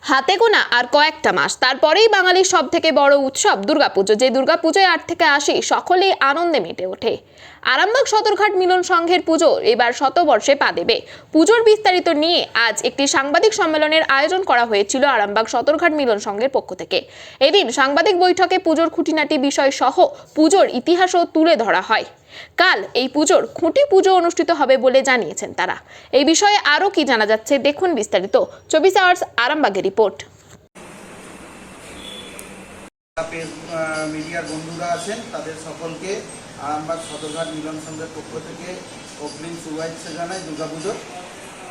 হাতে গোনা আর কয়েকটা মাস, তারপরেই বাঙালির সব থেকে বড় উৎসব দুর্গাপুজো। যে দুর্গাপুজোয় 8 থেকে 80 সকলেই আনন্দে মেতে ওঠে। আরামবাগ সদরঘাট মিলন সংঘের পুজো এবার শতবর্ষে পা দেবে। পুজোর বিস্তারিত নিয়ে আজ একটি সাংবাদিক সম্মেলনের আয়োজন করা হয়েছিল আরামবাগ সদরঘাট মিলন সংঘের পক্ষ থেকে। এদিন সাংবাদিক বৈঠকে পুজোর খুঁটিনাটি বিষয় সহ পুজোর ইতিহাসও তুলে ধরা হয়। কাল এই পুজোর খুঁটি পুজো অনুষ্ঠিত হবে বলে জানিয়েছেন তারা। এই বিষয়ে আরও কি জানা যাচ্ছে দেখুন বিস্তারিত 24 আওয়ার্স আরামবাগের রিপোর্ট। মিডিয়ার বন্ধুরা আছেন তাদের সকলকে আরামবাগ সদরঘাট মিলন সংঘের পক্ষ থেকে অগ্রিম শুভেচ্ছা জানাই দুর্গাপুজোর।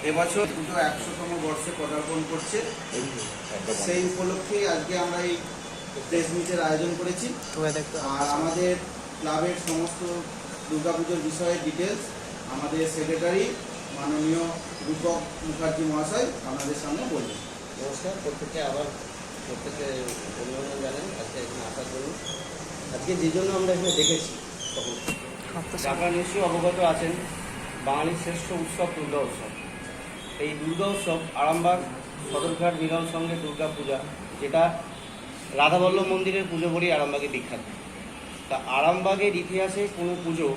এবছর পুজো 100তম বর্ষে পদার্পণ করছে, সেই উপলক্ষে আজকে আমরা এই প্রেস মিটের আয়োজন করেছি। আর আমাদের ক্লাবের সমস্ত দুর্গাপুজোর বিষয়ে ডিটেলস আমাদের সেক্রেটারি মাননীয় রূপক মুখার্জি মহাশয় আমাদের সামনে বলবেন। নমস্কার, প্রত্যেকে অভিনন্দন জানেন আজকে এখানে আসার জন্য। আজকে যে জন্য আমরা এখানে দেখেছি, তখন আপনারা নিশ্চয়ই অবগত আছেন বাঙালির শ্রেষ্ঠ উৎসব দুর্গা উৎসব। এই দুর্গা উৎসব আরামবাগ সদরঘাট মিলন সংঘের দুর্গা পূজা, যেটা রাধাবল্লভ মন্দিরের পুজো বলেই আরামবাগে বিখ্যাত। তা আরামবাগের ইতিহাসে কোনো পুজো,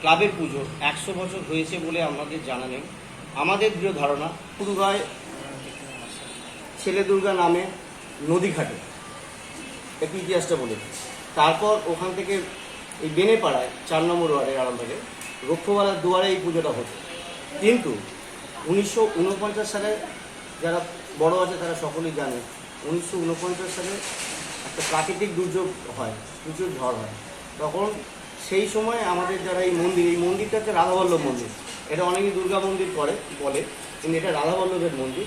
ক্লাবের পুজো 100 বছর হয়েছে বলে আমাদের জানা নেই। আমাদের দৃঢ় ধারণা শুরু হয় ছেলে দুর্গা নামে নদীঘাটে, একটু ইতিহাসটা বলে। তারপর ওখান থেকে এই বেনেপাড়ায় 4 নম্বর ওয়ার্ডে আরামবাগে রক্ষবালার দুয়ারে এই পুজোটা হতো। কিন্তু 1949 সালে, যারা বড় আছে তারা সকলেই জানে, 1949 সালে একটা প্রাকৃতিক দুর্যোগ হয়, প্রচুর ঝড় হয়। তখন সেই সময় আমাদের যারা এই মন্দিরটা হচ্ছে রাধাবল্লভ মন্দির। এটা অনেকেই দুর্গা মন্দির বলে, কিন্তু এটা রাধাবল্লভের মন্দির।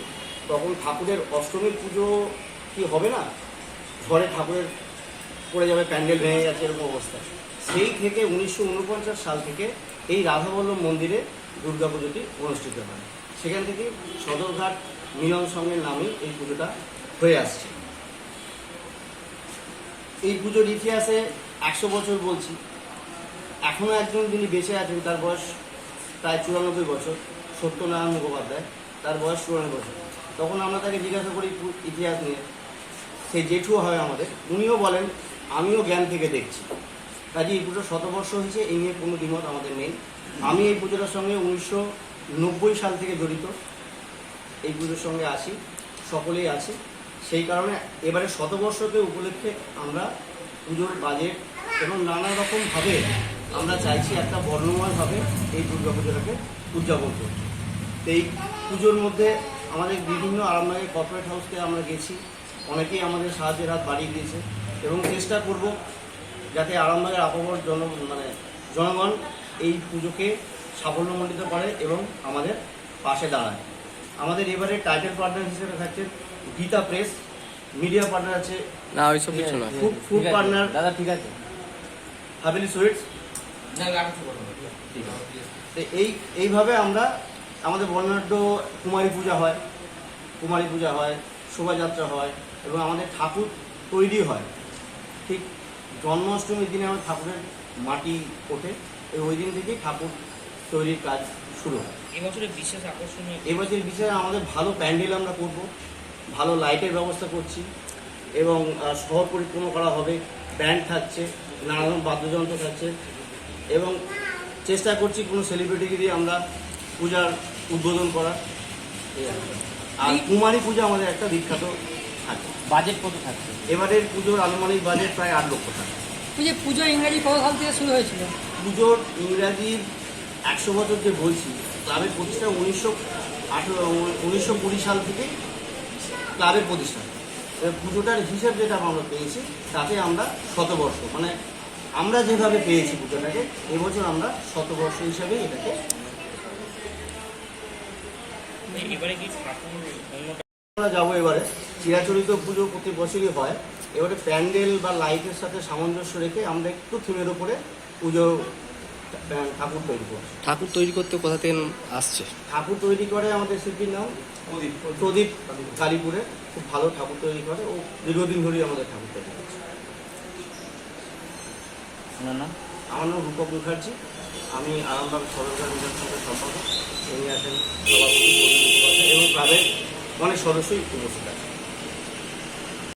তখন ঠাকুরের অষ্টমীর পুজো কি হবে না, ঝড়ে ঠাকুরের পড়ে যাবে, প্যান্ডেল ভেঙে যাচ্ছে, এরকম অবস্থা। সেই থেকে 1949 সাল থেকে এই রাধাবল্লভ মন্দিরে দুর্গা পুজোটি অনুষ্ঠিত হয়। সেখান থেকে সদরঘাট মিলন সংঘের নামে এই পুজোটা হয়ে আসছে। এই পুজোর ইতিহাসে 100 বছর বলছি। এখনও একজন যিনি বেঁচে আছেন, তার বয়স প্রায় 94 বছর, সত্যনারায়ণ মুখোপাধ্যায়, তার বয়স 54 বছর। তখন আমরা তাকে জিজ্ঞাসা করি ইতিহাস নিয়ে, সেই জেঠু হয় আমাদের, উনিও বলেন আমিও জ্ঞান থেকে দেখছি। কাজে এই পুজো শতবর্ষ হয়েছে, এই নিয়ে কোনো দ্বিমত আমাদের নেই। আমি এই পুজোটার সঙ্গে 1990 সাল থেকে জড়িত, এই পুজোর সঙ্গে আছি, সকলেই আছি। সেই কারণে এবারে শতবর্ষকে উপলক্ষে আমরা পুজোর বাজেট এবং নানা রকমভাবে আমরা চাইছি একটা বর্ণময়ভাবে এই দুর্গা পুজোটাকে উদযাপন করতে। এই পুজোর মধ্যে আমাদের বিভিন্ন আরামবাগের কর্পোরেট হাউসকে আমরা গেছি, অনেকেই আমাদের সাহায্যের হাত বাড়িয়ে দিয়েছে এবং চেষ্টা করব যাতে আরামবাগের আপামর জনগণ এই পুজোকে সাফল্যমণ্ডিত করে এবং আমাদের পাশে দাঁড়ায়। আমাদের এবারে টাইটেল পার্টনার হিসেবে থাকছে গীতা প্রেস, মিডিয়া পার্টনার আছে না ওইসব কিছু না, ফুড পার্টনার দাদা, ঠিক আছে, হাভেলি সুইটস। এইভাবে আমরা আমাদের বর্ণাঢ্য কুমারী পূজা হয়, শোভাযাত্রা হয় এবং আমাদের ঠাকুর তৈরি হয়। ঠিক জন্মাষ্টমীর দিনে আমাদের ঠাকুরের মাটি ওঠে, ওই দিন থেকেই ঠাকুর তৈরির কাজ শুরু হয়। এবছরের বিশেষ আকর্ষণীয়, এবছর বিশেষ আমাদের ভালো প্যান্ডেল আমরা করব, ভালো লাইটের ব্যবস্থা করছি এবং শহর পরিক্রমা করা হবে, ব্যান্ড থাকছে, নানান বাদ্যযন্ত্র থাকছে এবং চেষ্টা করছি কোনো সেলিব্রিটিকে দিয়ে আমরা পূজার উদ্বোধন করার। আর কুমারী পূজা আমাদের একটা বিখ্যাত থাকে। বাজেট কত থাকছে এবারের পুজোর আনুমানিক বাজেট প্রায় 8 লক্ষ টাকা। পুজো ইংরাজি কত সাল থেকে শুরু হয়েছিল? পুজোর ইংরাজির 100 বছর যে বলছি, ক্লাবের প্রতিষ্ঠা 1920 সাল থেকে ক্লাবের প্রতিষ্ঠা। পুজোটার হিসেব যেটা আমরা পেয়েছি তাতে আমরা শতবর্ষ, আমরা যেভাবে পেয়েছি পুজোটাকে, এবছর আমরা শতবর্ষ হিসাবে এটাকে। আমরা যাবো এবারে চিরাচরিত পুজো প্রতি বছরই হয়, এবারে প্যান্ডেল বা লাইটের সাথে সামঞ্জস্য রেখে আমরা একটু থিমের উপরে পুজো ঠাকুর তৈরি করছি। ঠাকুর তৈরি করতে কোথা থেকে আসছে? ঠাকুর তৈরি করে আমাদের শিল্পীর নাম প্রদীপ, কালীপুরে খুব ভালো ঠাকুর তৈরি করে, ও দীর্ঘদিন ধরেই আমাদের ঠাকুর তৈরি করছে। আমার নাম রূপক মুখার্জি, আমি আরামবাগ সদরঘাট মিলন সংঘের সম্পাদক। উনি আছেন সভাপতি এবং ক্লাবের অনেক সদস্যই উপস্থিত আছে।